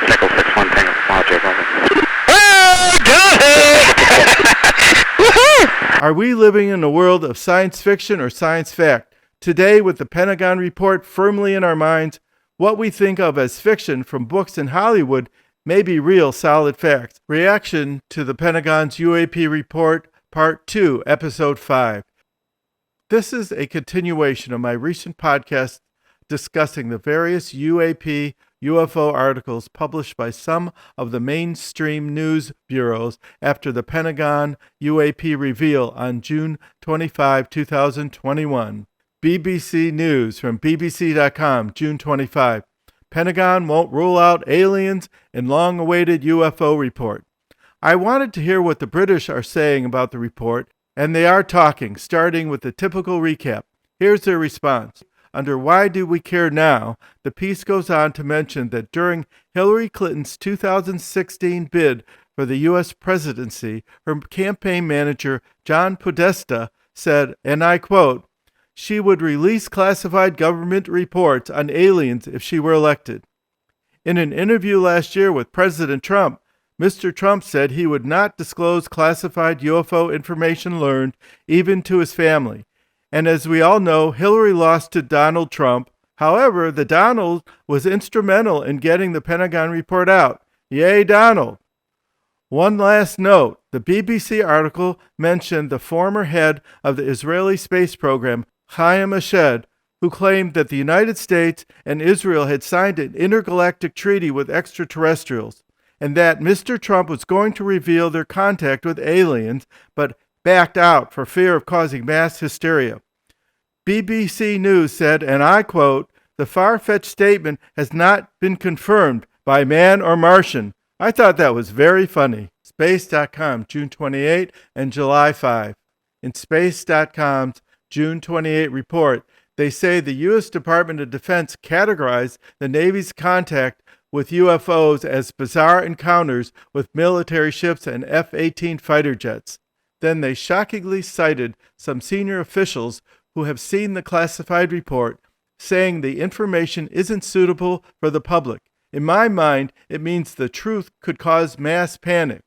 Nickel 6-1 Tango Logic, over. Are we living in a world of science fiction or science fact? Today, with the Pentagon report firmly in our minds, what we think of as fiction from books in Hollywood may be real solid facts. Reaction to the Pentagon's UAP report, Part 2, Episode 5. This is a continuation of my recent podcast discussing the various UAP UFO articles published by some of the mainstream news bureaus after the Pentagon UAP reveal on June 25, 2021. BBC News from BBC.com, June 25. Pentagon won't rule out aliens in long-awaited UFO report. I wanted to hear what the British are saying about the report, and they are talking, starting with the typical recap. Here's their response. Under Why Do We Care Now, the piece goes on to mention that during Hillary Clinton's 2016 bid for the U.S. presidency, her campaign manager, John Podesta, said, and I quote, she would release classified government reports on aliens if she were elected. In an interview last year with President Trump, Mr. Trump said he would not disclose classified UFO information learned even to his family. And as we all know, Hillary lost to Donald Trump. However, the Donald was instrumental in getting the Pentagon report out. Yay, Donald! One last note. The BBC article mentioned the former head of the Israeli space program, Hiam Eshed, who claimed that the United States and Israel had signed an intergalactic treaty with extraterrestrials, and that Mr. Trump was going to reveal their contact with aliens, but backed out for fear of causing mass hysteria. BBC News said, and I quote, the far-fetched statement has not been confirmed by man or Martian. I thought that was very funny. Space.com, June 28 and July 5. In Space.com's June 28 report, they say the U.S. Department of Defense categorized the Navy's contact with UFOs as bizarre encounters with military ships and F-18 fighter jets. Then they shockingly cited some senior officials who have seen the classified report, saying the information isn't suitable for the public. In my mind, it means the truth could cause mass panic.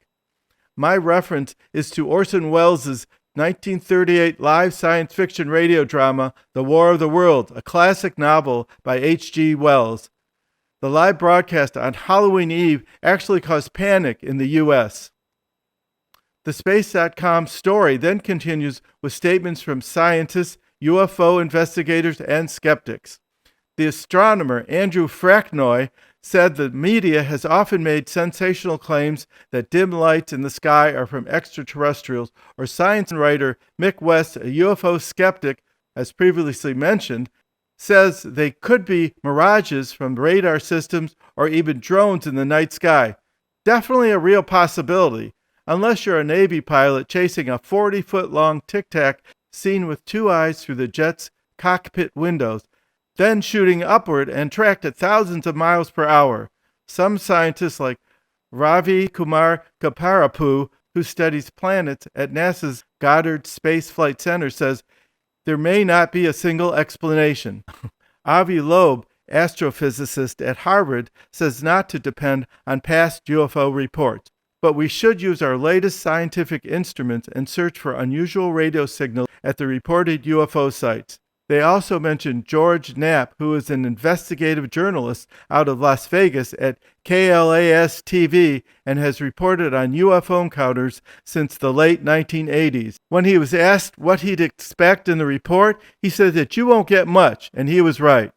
My reference is to Orson Welles' 1938 live science fiction radio drama, The War of the Worlds, a classic novel by H.G. Wells. The live broadcast on Halloween Eve actually caused panic in the U.S. The Space.com story then continues with statements from scientists, UFO investigators, and skeptics. The astronomer Andrew Fracknoy said the media has often made sensational claims that dim lights in the sky are from extraterrestrials, or science writer Mick West, a UFO skeptic, as previously mentioned, says they could be mirages from radar systems or even drones in the night sky. Definitely a real possibility, unless you're a Navy pilot chasing a 40-foot-long tic-tac seen with two eyes through the jet's cockpit windows, then shooting upward and tracked at thousands of miles per hour. Some scientists like Ravi Kumar Kaparapu, who studies planets at NASA's Goddard Space Flight Center, says there may not be a single explanation. Avi Loeb, astrophysicist at Harvard, says not to depend on past UFO reports, but we should use our latest scientific instruments and search for unusual radio signals at the reported UFO sites. They also mentioned George Knapp, who is an investigative journalist out of Las Vegas at KLAS-TV and has reported on UFO encounters since the late 1980s. When he was asked what he'd expect in the report, he said that you won't get much, and he was right.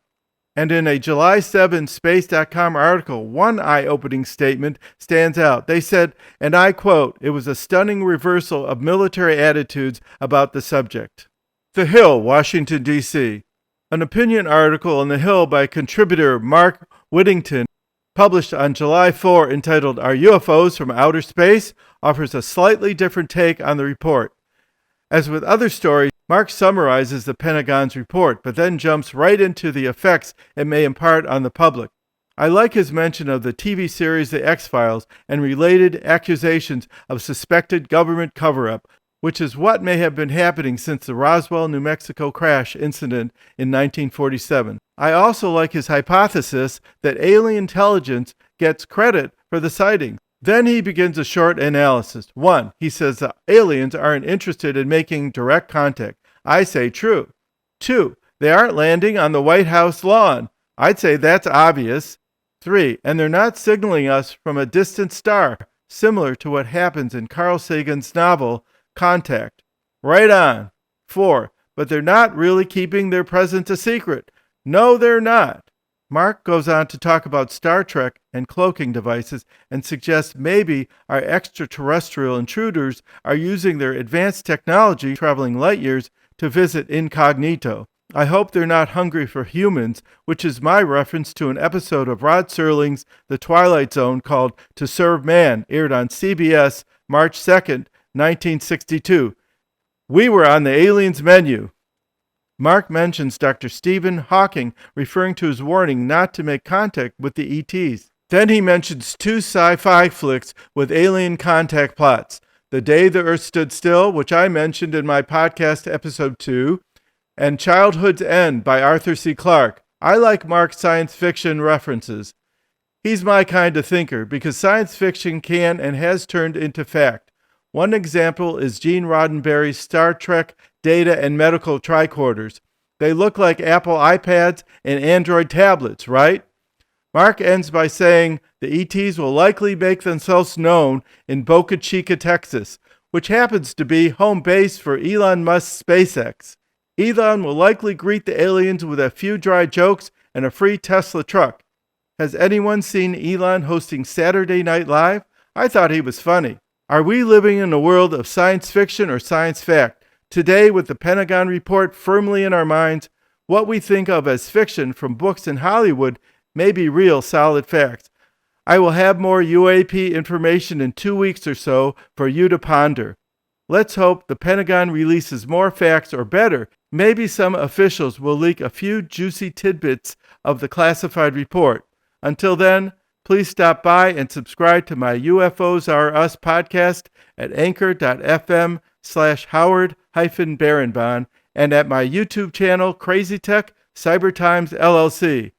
And in a July 7 Space.com article, one eye-opening statement stands out. They said, and I quote, it was a stunning reversal of military attitudes about the subject. The Hill, Washington, D.C. An opinion article in The Hill by contributor Mark Whittington, published on July 4, entitled Are UFOs from Outer Space?, offers a slightly different take on the report. As with other stories, Mark summarizes the Pentagon's report, but then jumps right into the effects it may impart on the public. I like his mention of the TV series The X-Files and related accusations of suspected government cover-up, which is what may have been happening since the Roswell, New Mexico crash incident in 1947. I also like his hypothesis that alien intelligence gets credit for the sighting. Then he begins a short analysis. 1. He says the aliens aren't interested in making direct contact. I say true. 2. They aren't landing on the White House lawn. I'd say that's obvious. 3. And they're not signaling us from a distant star, similar to what happens in Carl Sagan's novel, Contact. Right on. 4. But they're not really keeping their presence a secret. No, they're not. Mark goes on to talk about Star Trek and cloaking devices and suggests maybe our extraterrestrial intruders are using their advanced technology, traveling light years, to visit incognito. I hope they're not hungry for humans, which is my reference to an episode of Rod Serling's The Twilight Zone called To Serve Man, aired on CBS March 2nd, 1962. We were on the aliens menu. Mark mentions Dr. Stephen Hawking referring to his warning not to make contact with the ETs. Then he mentions 2 sci-fi flicks with alien contact plots. The Day the Earth Stood Still, which I mentioned in my podcast episode 2, and Childhood's End by Arthur C. Clarke. I like Mark's science fiction references. He's my kind of thinker because science fiction can and has turned into fact. One example is Gene Roddenberry's Star Trek data and medical tricorders. They look like Apple iPads and Android tablets, right? Mark ends by saying the ETs will likely make themselves known in Boca Chica, Texas, which happens to be home base for Elon Musk's SpaceX. Elon will likely greet the aliens with a few dry jokes and a free Tesla truck. Has anyone seen Elon hosting Saturday Night Live? I thought he was funny. Are we living in a world of science fiction or science fact? Today, with the Pentagon report firmly in our minds, what we think of as fiction from books in Hollywood may be real solid facts. I will have more UAP information in 2 weeks or so for you to ponder. Let's hope the Pentagon releases more facts, or better, maybe some officials will leak a few juicy tidbits of the classified report. Until then, please stop by and subscribe to my UFOs Are Us podcast at anchor.fm/Howard-Barenbaum and at my YouTube channel, Crazy Tech Cyber Times LLC.